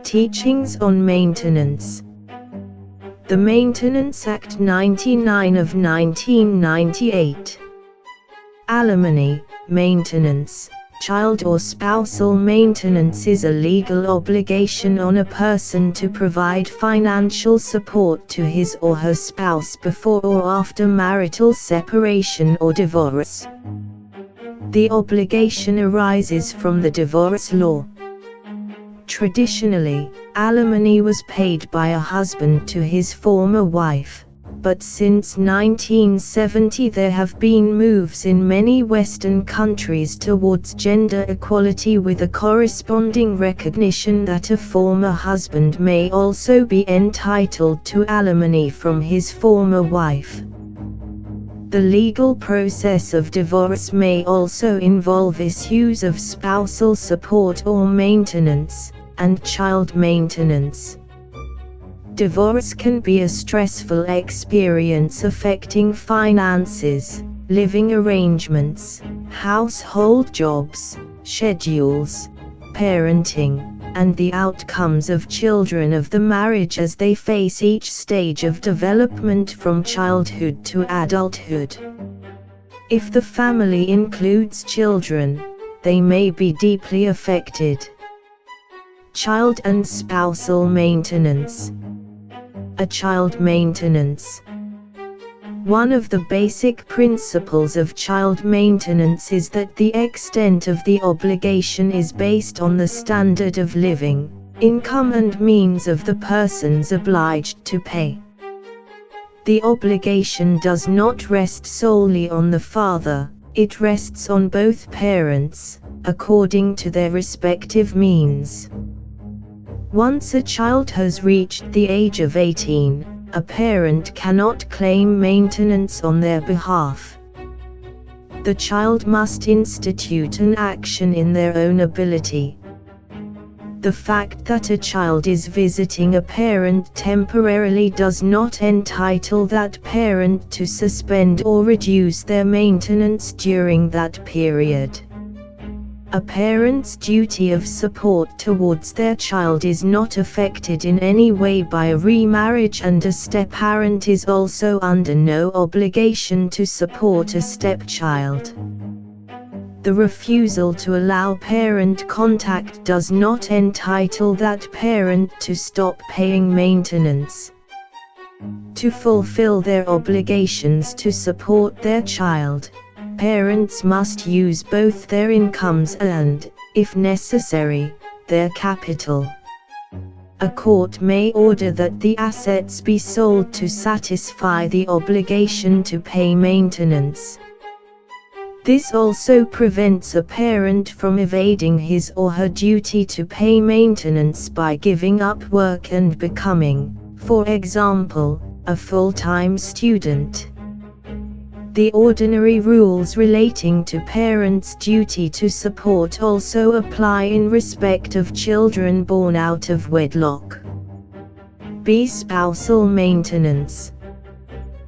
Teachings on Maintenance. The Maintenance Act 99 of 1998. Alimony, maintenance, child or spousal maintenance is a legal obligation on a person to provide financial support to his or her spouse before or after marital separation or divorce. The obligation arises from the divorce law. Traditionally, alimony was paid by a husband to his former wife, but since 1970 there have been moves in many Western countries towards gender equality with a corresponding recognition that a former husband may also be entitled to alimony from his former wife. The legal process of divorce may also involve issues of spousal support or maintenance, and child maintenance. Divorce can be a stressful experience affecting finances, living arrangements, household jobs, schedules, parenting, and the outcomes of children of the marriage as they face each stage of development from childhood to adulthood. If the family includes children, they may be deeply affected. Child and spousal maintenance. A child maintenance. One of the basic principles of child maintenance is that the extent of the obligation is based on the standard of living, income and means of the persons obliged to pay. The obligation does not rest solely on the father, it rests on both parents, according to their respective means. Once a child has reached the age of 18, a parent cannot claim maintenance on their behalf. The child must institute an action in their own ability. The fact that a child is visiting a parent temporarily does not entitle that parent to suspend or reduce their maintenance during that period. A parent's duty of support towards their child is not affected in any way by a remarriage, and a step-parent is also under no obligation to support a stepchild. The refusal to allow parent contact does not entitle that parent to stop paying maintenance. To fulfill their obligations to support their child, parents must use both their incomes and, if necessary, their capital. A court may order that the assets be sold to satisfy the obligation to pay maintenance. This also prevents a parent from evading his or her duty to pay maintenance by giving up work and becoming, for example, a full-time student. The ordinary rules relating to parents' duty to support also apply in respect of children born out of wedlock. B. Spousal maintenance.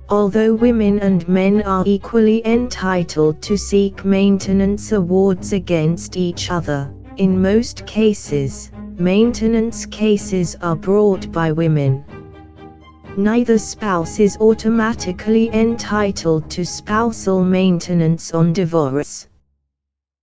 Although women and men are equally entitled to seek maintenance awards against each other, in most cases, maintenance cases are brought by women. Neither spouse is automatically entitled to spousal maintenance on divorce.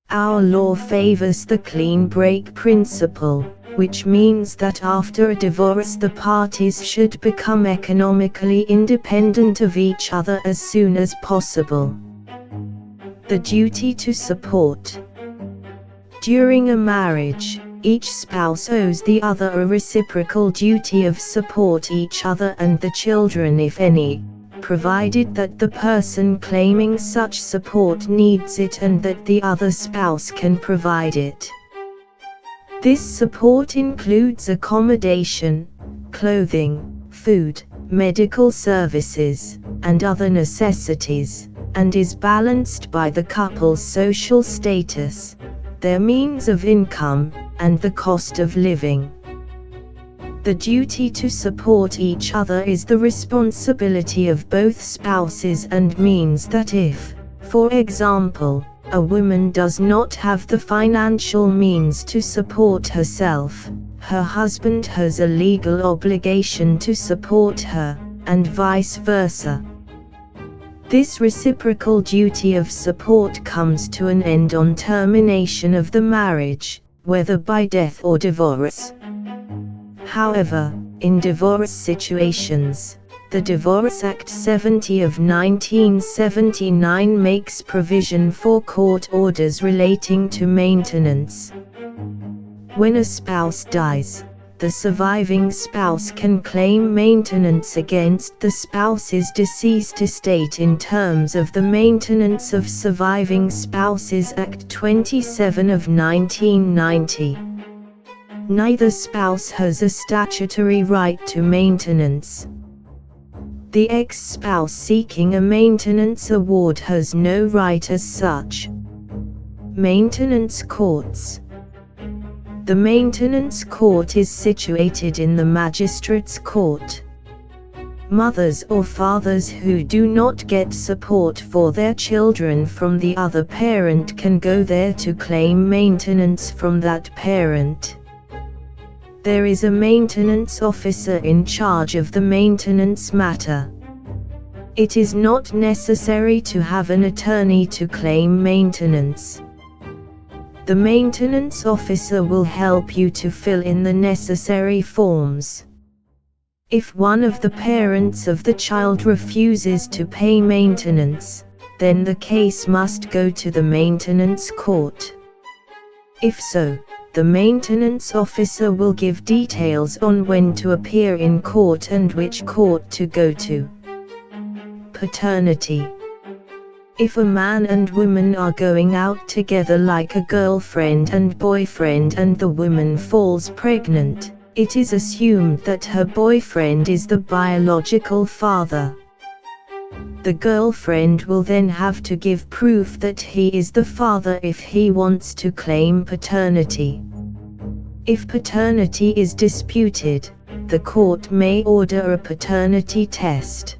Our law favors the clean break principle, which means that after a divorce the parties should become economically independent of each other as soon as possible. The duty to support. During a marriage, each spouse owes the other a reciprocal duty of support each other and the children if any, provided that the person claiming such support needs it and that the other spouse can provide it. This support includes accommodation, clothing, food, medical services, and other necessities, and is balanced by the couple's social status, their means of income, and the cost of living. The duty to support each other is the responsibility of both spouses and means that if, for example, a woman does not have the financial means to support herself, her husband has a legal obligation to support her, and vice versa. This reciprocal duty of support comes to an end on termination of the marriage, whether by death or divorce. However, in divorce situations, the Divorce Act 70 of 1979 makes provision for court orders relating to maintenance. When a spouse dies, the surviving spouse can claim maintenance against the spouse's deceased estate in terms of the Maintenance of Surviving Spouses Act 27 of 1990. Neither spouse has a statutory right to maintenance. The ex-spouse seeking a maintenance award has no right as such. Maintenance courts. The maintenance court is situated in the magistrate's court. Mothers or fathers who do not get support for their children from the other parent can go there to claim maintenance from that parent. There is a maintenance officer in charge of the maintenance matter. It is not necessary to have an attorney to claim maintenance. The maintenance officer will help you to fill in the necessary forms. If one of the parents of the child refuses to pay maintenance, then the case must go to the maintenance court. If so, the maintenance officer will give details on when to appear in court and which court to go to. Paternity. If a man and woman are going out together like a girlfriend and boyfriend and the woman falls pregnant, it is assumed that her boyfriend is the biological father. The girlfriend will then have to give proof that he is the father if he wants to claim paternity. If paternity is disputed, the court may order a paternity test.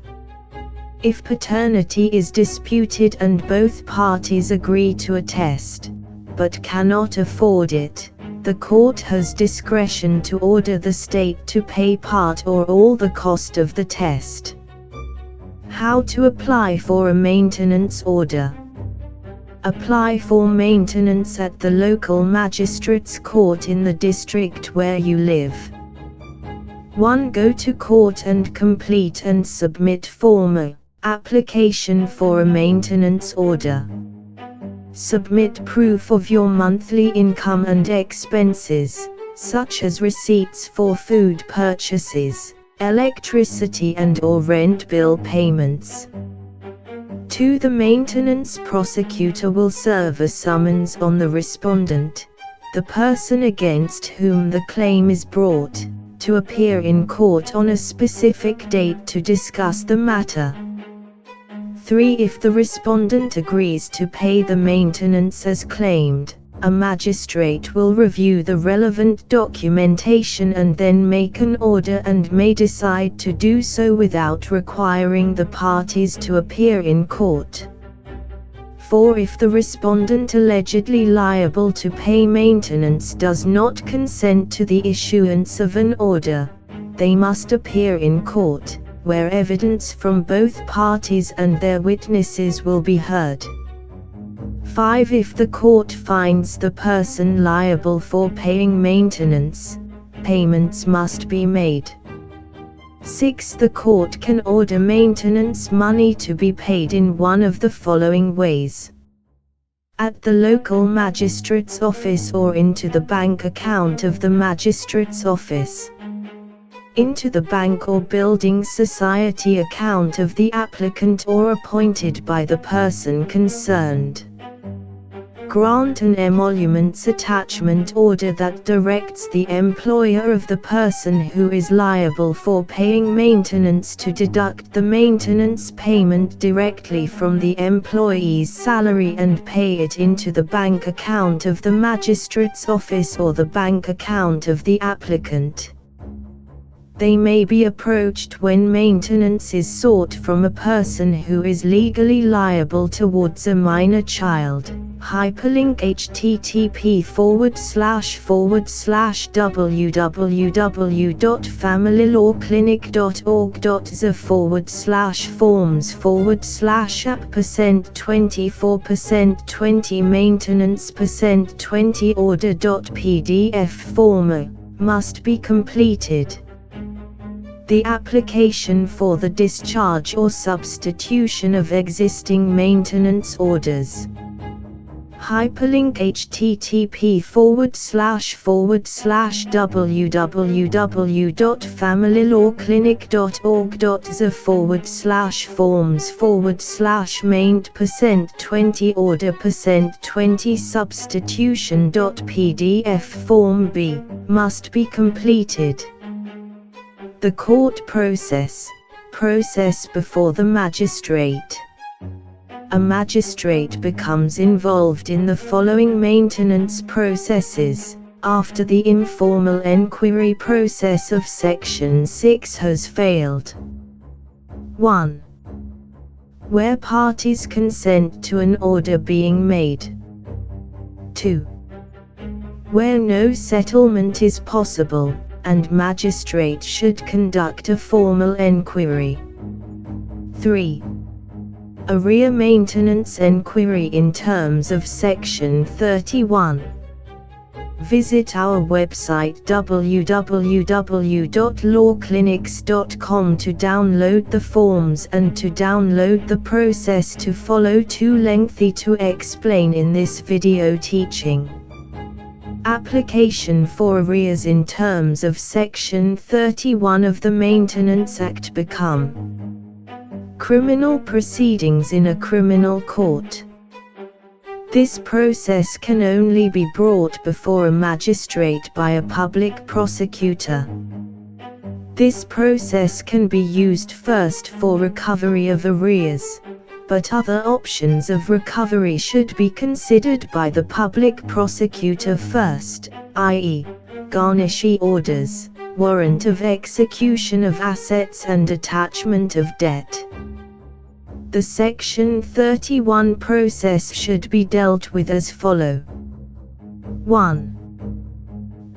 If paternity is disputed and both parties agree to a test, but cannot afford it, the court has discretion to order the state to pay part or all the cost of the test. How to apply for a maintenance order? Apply for maintenance at the local magistrate's court in the district where you live. 1. Go to court and complete and submit form A, application for a maintenance order. Submit proof of your monthly income and expenses, such as receipts for food purchases, electricity and/or rent bill payments. 2. The maintenance prosecutor will serve a summons on the respondent, the person against whom the claim is brought, to appear in court on a specific date to discuss the matter. 3. If the respondent agrees to pay the maintenance as claimed, a magistrate will review the relevant documentation and then make an order and may decide to do so without requiring the parties to appear in court. 4. If the respondent allegedly liable to pay maintenance does not consent to the issuance of an order, they must appear in court, where evidence from both parties and their witnesses will be heard. 5. If the court finds the person liable for paying maintenance, payments must be made. 6. The court can order maintenance money to be paid in one of the following ways: at the local magistrate's office or into the bank account of the magistrate's office, into the bank or building society account of the applicant or appointed by the person concerned. Grant an emoluments attachment order that directs the employer of the person who is liable for paying maintenance to deduct the maintenance payment directly from the employee's salary and pay it into the bank account of the magistrate's office or the bank account of the applicant. They may be approached when maintenance is sought from a person who is legally liable towards a minor child. Hyperlink http://www.familylawclinic.org.za/forms/app%24%20 maintenance%20 order.pdf form must be completed. The application for the discharge or substitution of existing maintenance orders. Hyperlink http://www.familylawclinic.org.za/forms/maint%20 order%20 substitution.pdf form B must be completed. The court process before the magistrate. A magistrate becomes involved in the following maintenance processes, after the informal enquiry process of Section 6 has failed. 1. Where parties consent to an order being made. 2. Where no settlement is possible, and magistrate should conduct a formal enquiry. 3. Arrear maintenance enquiry in terms of Section 31. Visit our website www.lawclinics.com to download the forms and to download the process to follow. Too lengthy to explain in this video teaching. Application for arrears in terms of Section 31 of the Maintenance Act become criminal proceedings in a criminal court. This process can only be brought before a magistrate by a public prosecutor. This process can be used first for recovery of arrears, but other options of recovery should be considered by the public prosecutor first, i.e., garnishee orders, warrant of execution of assets and attachment of debt. The Section 31 process should be dealt with as follows. 1.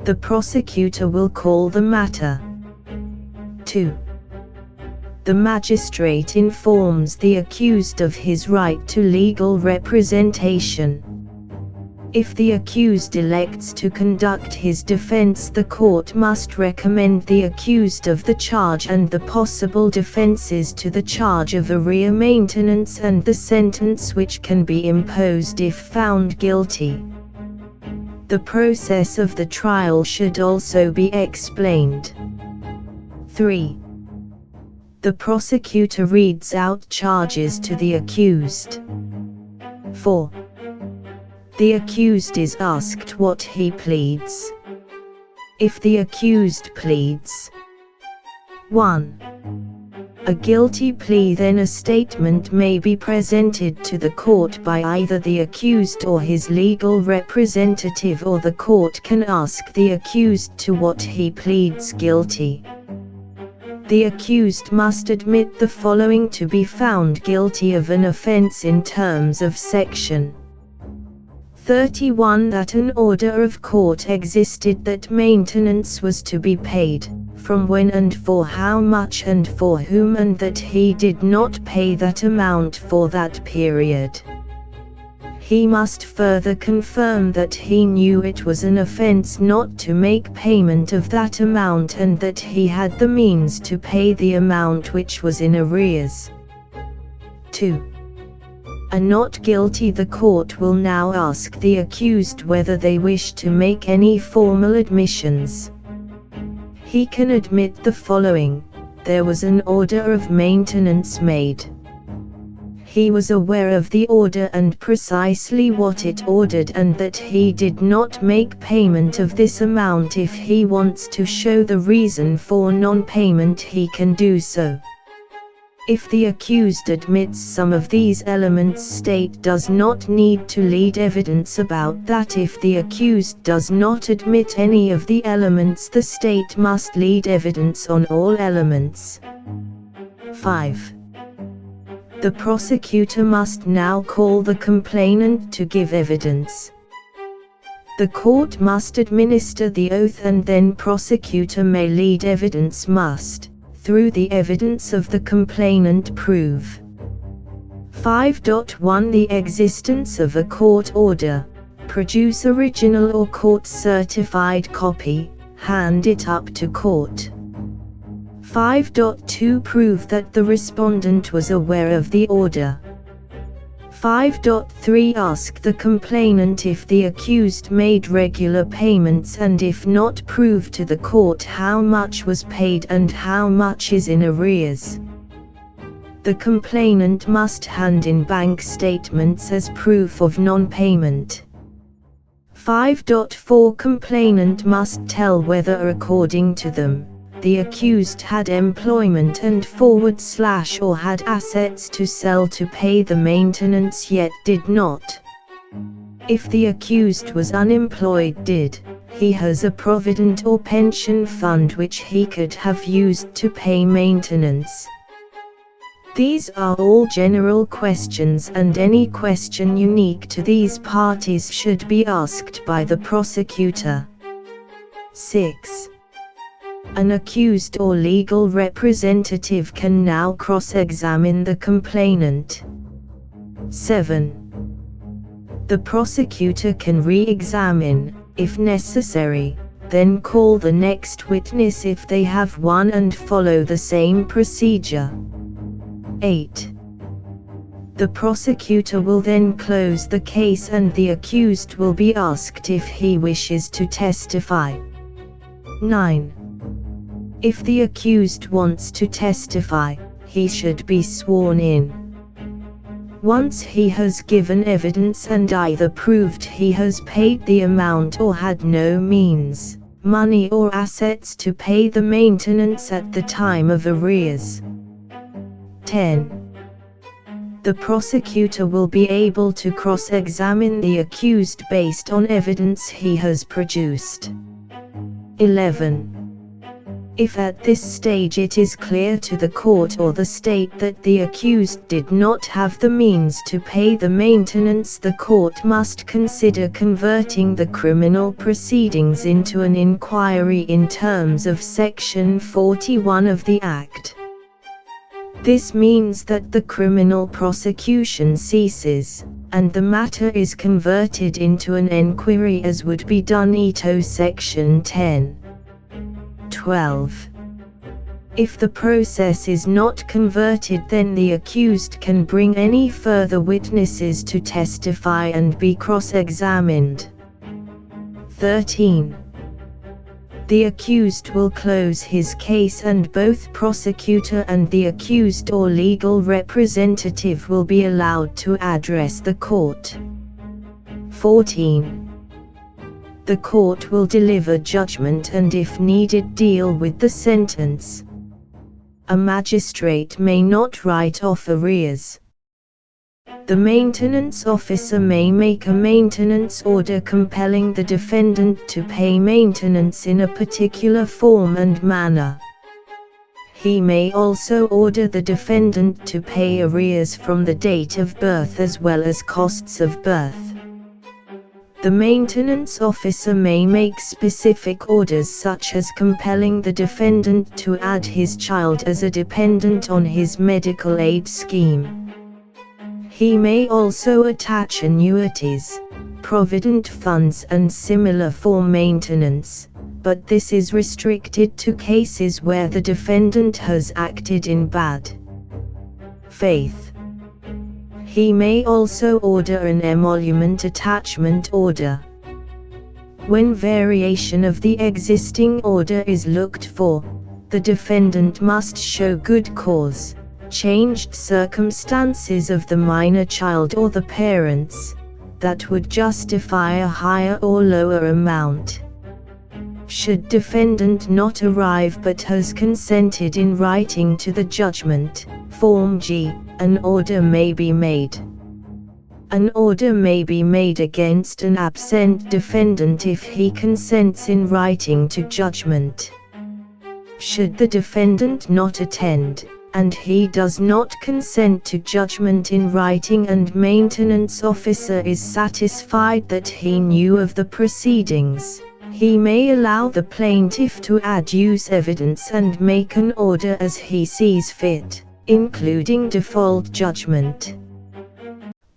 The prosecutor will call the matter. 2. The magistrate informs the accused of his right to legal representation. If the accused elects to conduct his defense, the court must recommend the accused of the charge and the possible defenses to the charge of arrear maintenance and the sentence which can be imposed if found guilty. The process of the trial should also be explained. 3. The prosecutor reads out charges to the accused. 4. The accused is asked what he pleads. If the accused pleads 1. A guilty plea, then a statement may be presented to the court by either the accused or his legal representative, or the court can ask the accused to what he pleads guilty. The accused must admit the following to be found guilty of an offense in terms of Section 31: that an order of court existed that maintenance was to be paid, from when and for how much and for whom, and that he did not pay that amount for that period. He must further confirm that he knew it was an offense not to make payment of that amount, and that he had the means to pay the amount which was in arrears. 2. A not guilty. The court will now ask the accused whether they wish to make any formal admissions. He can admit the following: there was an order of maintenance made. He was aware of the order and precisely what it ordered, and that he did not make payment of this amount. If he wants to show the reason for non-payment, he can do so. If the accused admits some of these elements, state does not need to lead evidence about that. If the accused does not admit any of the elements, the state must lead evidence on all elements. 5. The prosecutor must now call the complainant to give evidence. The court must administer the oath, and then prosecutor may lead evidence must, through the evidence of the complainant, prove. 5.1 The existence of a court order. Produce original or court-certified copy, hand it up to court. 5.2 Prove that the respondent was aware of the order. 5.3 Ask the complainant if the accused made regular payments, and if not, prove to the court how much was paid and how much is in arrears. The complainant must hand in bank statements as proof of non-payment. 5.4 Complainant must tell whether, according to them, the accused had employment and / or had assets to sell to pay the maintenance yet did not. If the accused was unemployed, did he has a provident or pension fund which he could have used to pay maintenance. These are all general questions, and any question unique to these parties should be asked by the prosecutor. 6. An accused or legal representative can now cross-examine the complainant. 7. The prosecutor can re-examine, if necessary, then call the next witness if they have one, and follow the same procedure. 8. The prosecutor will then close the case, and the accused will be asked if he wishes to testify. 9. If the accused wants to testify, he should be sworn in. Once he has given evidence and either proved he has paid the amount or had no means, money or assets to pay the maintenance at the time of arrears. 10. The prosecutor will be able to cross-examine the accused based on evidence he has produced. 11. If at this stage it is clear to the court or the state that the accused did not have the means to pay the maintenance, the court must consider converting the criminal proceedings into an inquiry in terms of Section 41 of the Act. This means that the criminal prosecution ceases, and the matter is converted into an enquiry as would be done ito Section 10. 12. If the process is not converted, then the accused can bring any further witnesses to testify and be cross-examined. 13. The accused will close his case, and both prosecutor and the accused or legal representative will be allowed to address the court. 14. The court will deliver judgment and, if needed, deal with the sentence. A magistrate may not write off arrears. The maintenance officer may make a maintenance order compelling the defendant to pay maintenance in a particular form and manner. He may also order the defendant to pay arrears from the date of birth as well as costs of birth. The maintenance officer may make specific orders such as compelling the defendant to add his child as a dependent on his medical aid scheme. He may also attach annuities, provident funds and similar for maintenance, but this is restricted to cases where the defendant has acted in bad faith. He may also order an emolument attachment order. When variation of the existing order is looked for, the defendant must show good cause, changed circumstances of the minor child or the parents, that would justify a higher or lower amount. Should defendant not arrive but has consented in writing to the judgment, Form G, an order may be made. An order may be made against an absent defendant if he consents in writing to judgment. Should the defendant not attend, and he does not consent to judgment in writing, and maintenance officer is satisfied that he knew of the proceedings, he may allow the plaintiff to adduce evidence and make an order as he sees fit, including default judgment.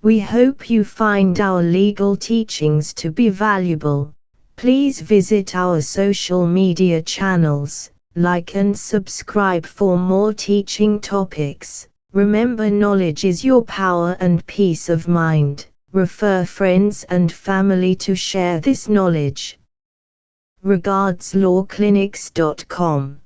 We hope you find our legal teachings to be valuable. Please visit our social media channels, like and subscribe for more teaching topics. Remember, knowledge is your power and peace of mind. Refer friends and family to share this knowledge. Regards, lawclinics.com.